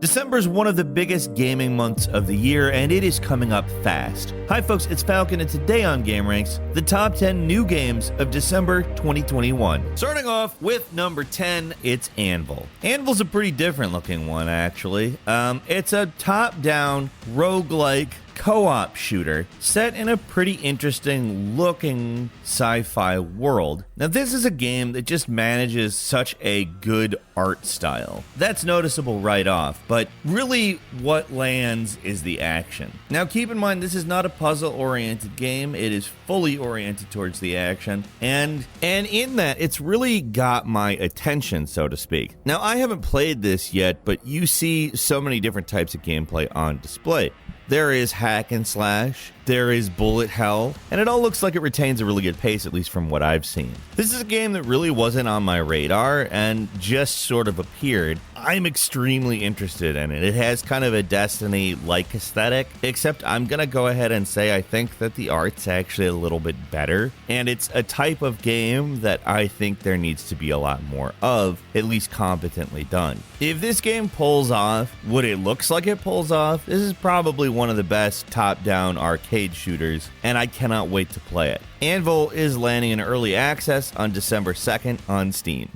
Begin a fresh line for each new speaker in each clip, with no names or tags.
December is one of the biggest gaming months of the year, and it is coming up fast. Hi folks, it's Falcon, and today on gameranx, the top 10 new games of December 2021. Starting off with number 10, it's ANVIL. ANVIL's a pretty different looking one, actually. It's a top-down roguelike co-op shooter set in a pretty interesting looking sci-fi world. Now this is a game that just manages such a good art style. That's noticeable right off, but really what lands is the action. Now keep in mind, this is not a puzzle-oriented game. It is fully oriented towards the action, and in that it's really got my attention, so to speak. Now I haven't played this yet, but you see so many different types of gameplay on display. There is hack and slash, there is bullet hell, and it all looks like it retains a really good pace, at least from what I've seen. This is a game that really wasn't on my radar and just sort of appeared. I'm extremely interested in it. It has kind of a Destiny-like aesthetic, except I'm gonna go ahead and say I think that the art's actually a little bit better, and it's a type of game that I think there needs to be a lot more of, at least competently done. If this game pulls off what it looks like it pulls off, this is probably one of the best top-down arcade shooters, and I cannot wait to play it. ANVIL is landing in early access on December 2nd on Steam.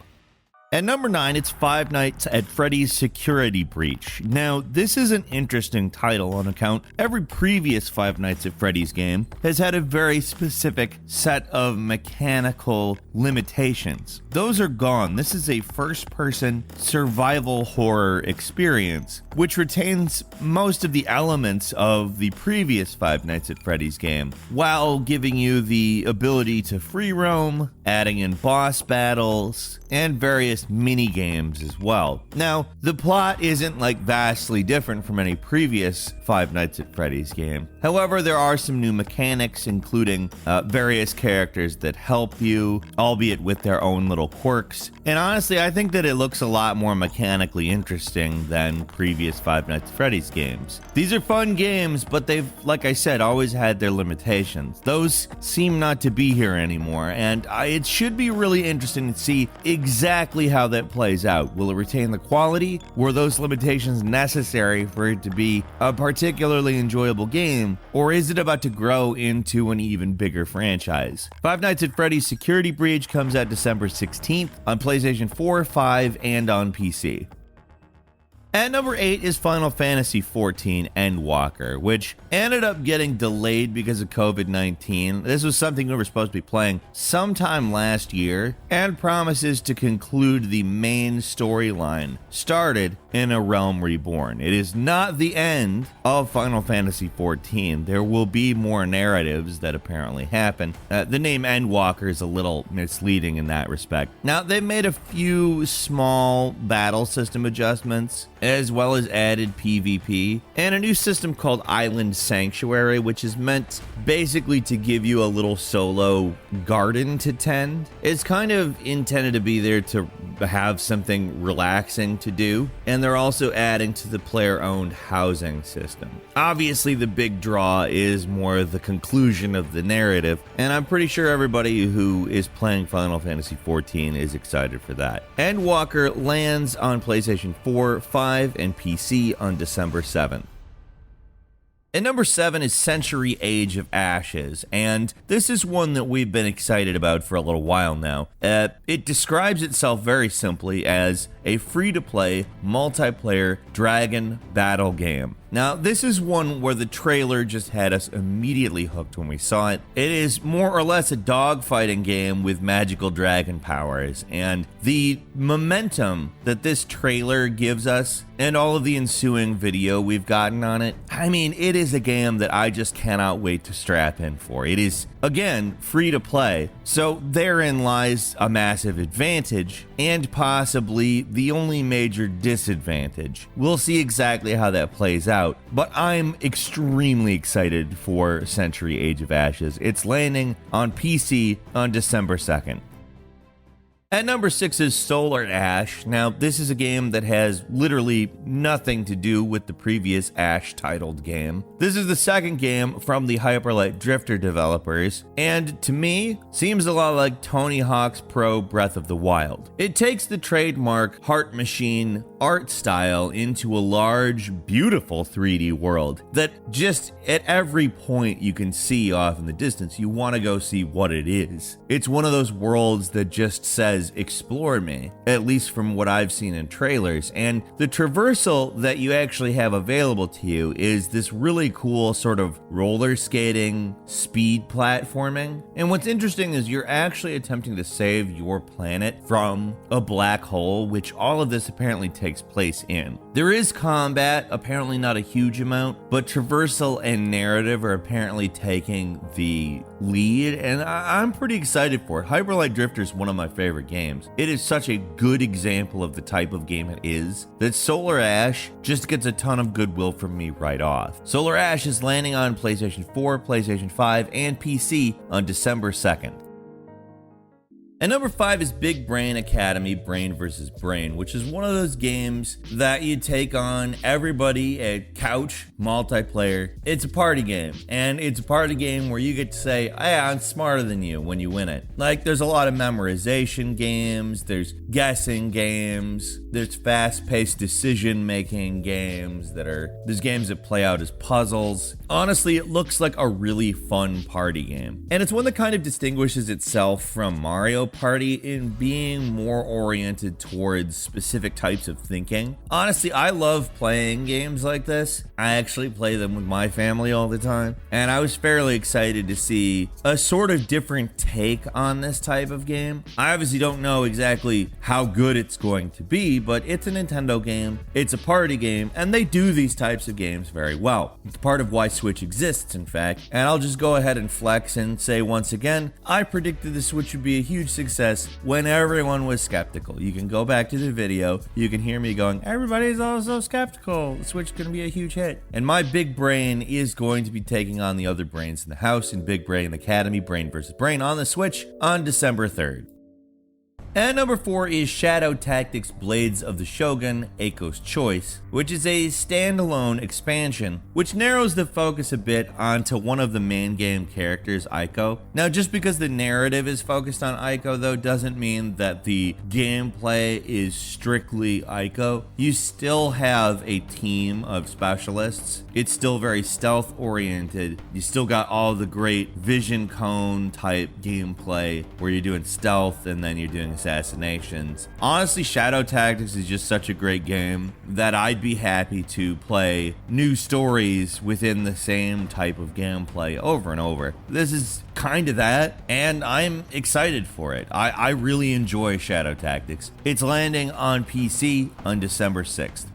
At number 9, it's Five Nights at Freddy's Security Breach. Now, this is an interesting title on account every previous Five Nights at Freddy's game has had a very specific set of mechanical limitations. Those are gone. This is a first-person survival horror experience, which retains most of the elements of the previous Five Nights at Freddy's game, while giving you the ability to free roam, adding in boss battles, and various mini games as well. Now, the plot isn't like vastly different from any previous Five Nights at Freddy's game. However, there are some new mechanics, including various characters that help you, albeit with their own little quirks. And honestly, I think that it looks a lot more mechanically interesting than previous Five Nights at Freddy's games. These are fun games, but they've, like I said, always had their limitations. Those seem not to be here anymore, and it should be really interesting to see exactly how that plays out. Will it retain the quality? Were those limitations necessary for it to be a particularly enjoyable game, or is it about to grow into an even bigger franchise? Five Nights at Freddy's Security Breach comes out December 16th on PlayStation 4, 5, and on PC. At number 8 is Final Fantasy XIV Endwalker, which ended up getting delayed because of COVID-19. This was something we were supposed to be playing sometime last year, and promises to conclude the main storyline started in A Realm Reborn. It is not the end of Final Fantasy XIV. There will be more narratives that apparently happen. The name Endwalker is a little misleading in that respect. Now, they've made a few small battle system adjustments, as well as added PvP, and a new system called Island Sanctuary, which is meant basically to give you a little solo garden to tend. It's kind of intended to be there to have something relaxing to do, and they're also adding to the player-owned housing system. Obviously, the big draw is more the conclusion of the narrative, and I'm pretty sure everybody who is playing Final Fantasy XIV is excited for that. Endwalker lands on PlayStation 4, 5, and PC on December 7th. At number 7 is Century Age of Ashes, and this is one that we've been excited about for a little while now. It describes itself very simply as a free-to-play, multiplayer dragon battle game. Now, this is one where the trailer just had us immediately hooked when we saw it. It is more or less a dogfighting game with magical dragon powers, and the momentum that this trailer gives us and all of the ensuing video we've gotten on it, I mean, it is a game that I just cannot wait to strap in for. It is, again, free to play, so therein lies a massive advantage, and possibly the only major disadvantage. We'll see exactly how that plays out, but I'm extremely excited for Century Age of Ashes. It's landing on PC on December 2nd. At number 6 is Solar Ash. Now, this is a game that has literally nothing to do with the previous Ash-titled game. This is the second game from the Hyperlight Drifter developers, and to me, seems a lot like Tony Hawk's Pro Breath of the Wild. It takes the trademark Heart Machine art style into a large, beautiful 3D world that just at every point you can see off in the distance, you want to go see what it is. It's one of those worlds that just says, explore me, at least from what I've seen in trailers. And the traversal that you actually have available to you is this really cool sort of roller skating, speed platforming. And what's interesting is you're actually attempting to save your planet from a black hole, which all of this apparently takes place in. There is combat, apparently not a huge amount, but traversal and narrative are apparently taking the lead, and I'm pretty excited for it. Hyperlight Drifter is one of my favorite games. It is such a good example of the type of game it is that Solar Ash just gets a ton of goodwill from me right off. Solar Ash is landing on PlayStation 4, PlayStation 5, and PC on December 2nd. And number 5 is Big Brain Academy Brain vs. Brain, which is one of those games that you take on everybody at couch multiplayer. It's a party game, and it's a party game where you get to say, hey, I'm smarter than you when you win it. Like, there's a lot of memorization games, there's guessing games, there's fast-paced decision-making games there's games that play out as puzzles. Honestly, it looks like a really fun party game. And it's one that kind of distinguishes itself from Mario Party in being more oriented towards specific types of thinking. Honestly, I love playing games like this. I actually play them with my family all the time, and I was fairly excited to see a sort of different take on this type of game. I obviously don't know exactly how good it's going to be, but it's a Nintendo game, it's a party game, and they do these types of games very well. It's part of why Switch exists, in fact, and I'll just go ahead and flex and say once again, I predicted the Switch would be a huge success when everyone was skeptical. You can go back to the video, you can hear me going, everybody's also skeptical, the Switch is going to be a huge hit. And my big brain is going to be taking on the other brains in the house in Big Brain Academy Brain vs. Brain on the Switch on December 3rd. And number 4 is Shadow Tactics Blades of the Shogun, Aiko's Choice, which is a standalone expansion, which narrows the focus a bit onto one of the main game characters, Aiko. Now, just because the narrative is focused on Aiko, though, doesn't mean that the gameplay is strictly Aiko. You still have a team of specialists. It's still very stealth-oriented. You still got all the great vision cone type gameplay where you're doing stealth and then you're doing assassinations. Honestly, Shadow Tactics is just such a great game that I'd be happy to play new stories within the same type of gameplay over and over. This is kind of that, and I'm excited for it. I really enjoy Shadow Tactics. It's landing on PC on December 6th.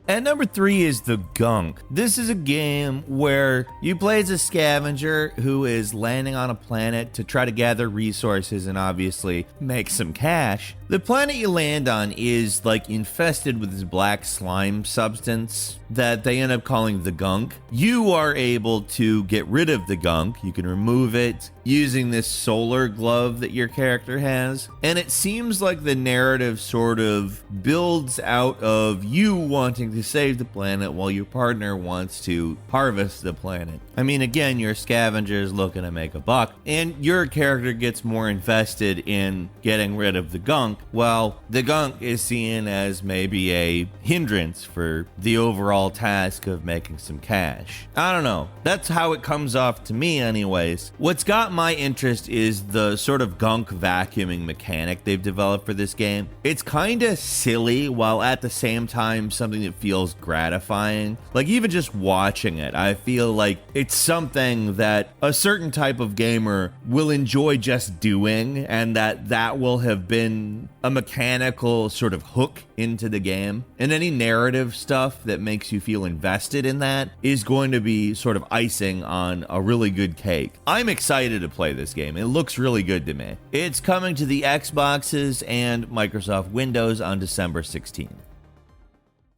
And number 3 is the Gunk. This is a game where you play as a scavenger who is landing on a planet to try to gather resources and obviously make some cash. The planet you land on is like infested with this black slime substance that they end up calling the Gunk. You are able to get rid of the Gunk. You can remove it using this solar glove that your character has. And it seems like the narrative sort of builds out of you wanting to save the planet while your partner wants to harvest the planet. I mean, again, your scavenger is looking to make a buck, and your character gets more invested in getting rid of the Gunk, while the Gunk is seen as maybe a hindrance for the overall task of making some cash. I don't know. That's how it comes off to me anyways. What's got my interest is the sort of Gunk vacuuming mechanic they've developed for this game. It's kind of silly while at the same time something that feels gratifying. Like, even just watching it, I feel like it's something that a certain type of gamer will enjoy just doing, and that will have been a mechanical sort of hook into the game. And any narrative stuff that makes you feel invested in that is going to be sort of icing on a really good cake. I'm excited to play this game. It looks really good to me. It's coming to the Xboxes and Microsoft Windows on December 16th.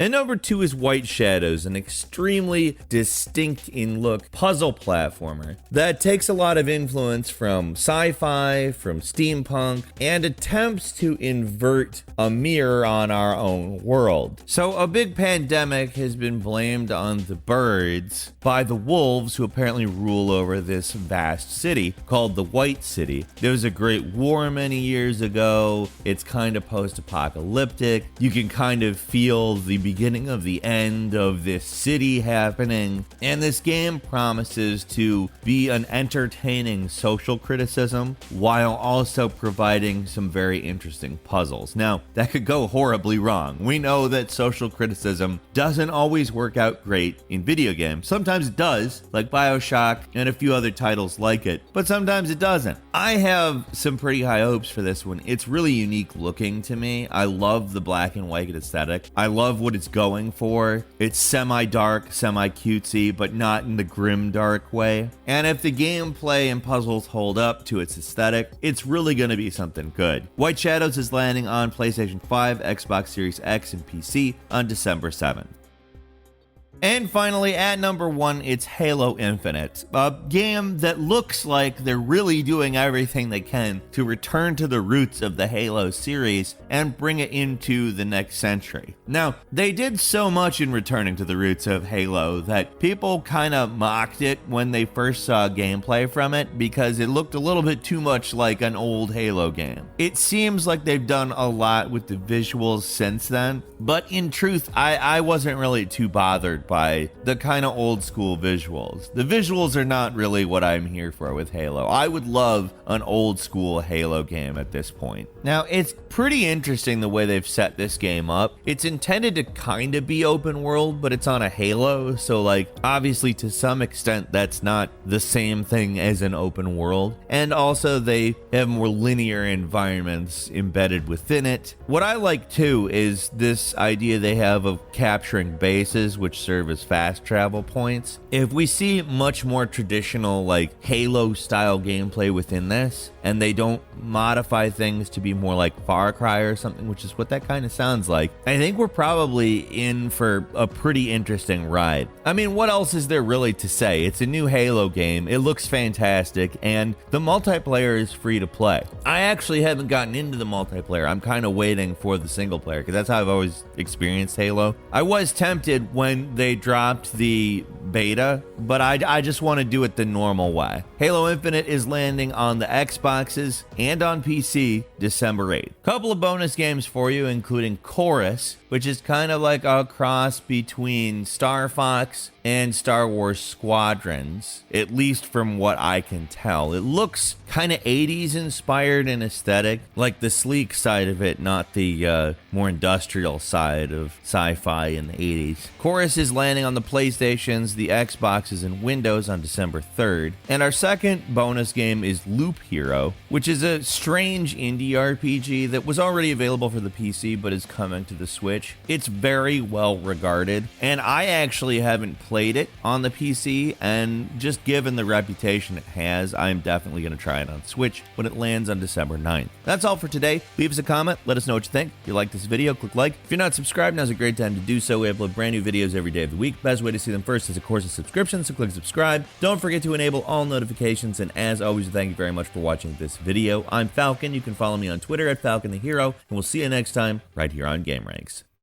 And number 2 is White Shadows, an extremely distinct in look puzzle platformer that takes a lot of influence from sci-fi, from steampunk, and attempts to invert a mirror on our own world. So a big pandemic has been blamed on the birds by the wolves who apparently rule over this vast city called the White City. There was a great war many years ago. It's kind of post-apocalyptic. You can kind of feel the beginning of the end of this city happening, and this game promises to be an entertaining social criticism while also providing some very interesting puzzles. Now, that could go horribly wrong. We know that social criticism doesn't always work out great in video games. Sometimes it does, like BioShock and a few other titles like it, but sometimes it doesn't. I have some pretty high hopes for this one. It's really unique looking to me. I love the black and white aesthetic. I love what it's going for. It's semi-dark, semi-cutesy, but not in the grim dark way. And if the gameplay and puzzles hold up to its aesthetic, it's really going to be something good. White Shadows is landing on PlayStation 5, Xbox Series X, and PC on December 7th. And finally, at number 1, it's Halo Infinite, a game that looks like they're really doing everything they can to return to the roots of the Halo series and bring it into the next century. Now, they did so much in returning to the roots of Halo that people kind of mocked it when they first saw gameplay from it because it looked a little bit too much like an old Halo game. It seems like they've done a lot with the visuals since then, but in truth, I wasn't really too bothered by the kind of old school visuals. The visuals are not really what I'm here for with Halo. I would love an old school Halo game at this point. Now, it's pretty interesting the way they've set this game up. It's intended to kind of be open world, but it's on a Halo, so like obviously to some extent that's not the same thing as an open world. And also they have more linear environments embedded within it. What I like too is this idea they have of capturing bases which serve as fast travel points. If we see much more traditional like Halo style gameplay within this, and they don't modify things to be more like Far Cry or something, which is what that kind of sounds like, I think we're probably in for a pretty interesting ride. I mean, what else is there really to say? It's a new Halo game, it looks fantastic, and the multiplayer is free to play. I actually haven't gotten into the multiplayer. I'm kind of waiting for the single player, because that's how I've always experienced Halo. I was tempted when they dropped the beta, but I just want to do it the normal way. Halo Infinite is landing on the Xboxes and on PC December 8th. Couple of bonus games for you, including Chorus, which is kind of like a cross between Star Fox and Star Wars Squadrons, at least from what I can tell. It looks kind of 80s inspired in aesthetic, like the sleek side of it, not the more industrial side of sci-fi in the 80s. Chorus is landing on the PlayStations, the Xboxes, and Windows on December 3rd. And our second bonus game is Loop Hero, which is a strange indie RPG that was already available for the PC but is coming to the Switch. It's very well regarded, and I actually haven't played it on the PC, and just given the reputation it has, I'm definitely going to try it on Switch when it lands on December 9th. That's all for today. Leave us a comment. Let us know what you think. If you like this video, click like. If you're not subscribed, now's a great time to do so. We upload brand new videos every day of the week. Best way to see them first is, of course, a subscription, so click subscribe. Don't forget to enable all notifications, and as always, thank you very much for watching this video. I'm Falcon. You can follow me on Twitter at Falcon the Hero, and we'll see you next time right here on GameRanx.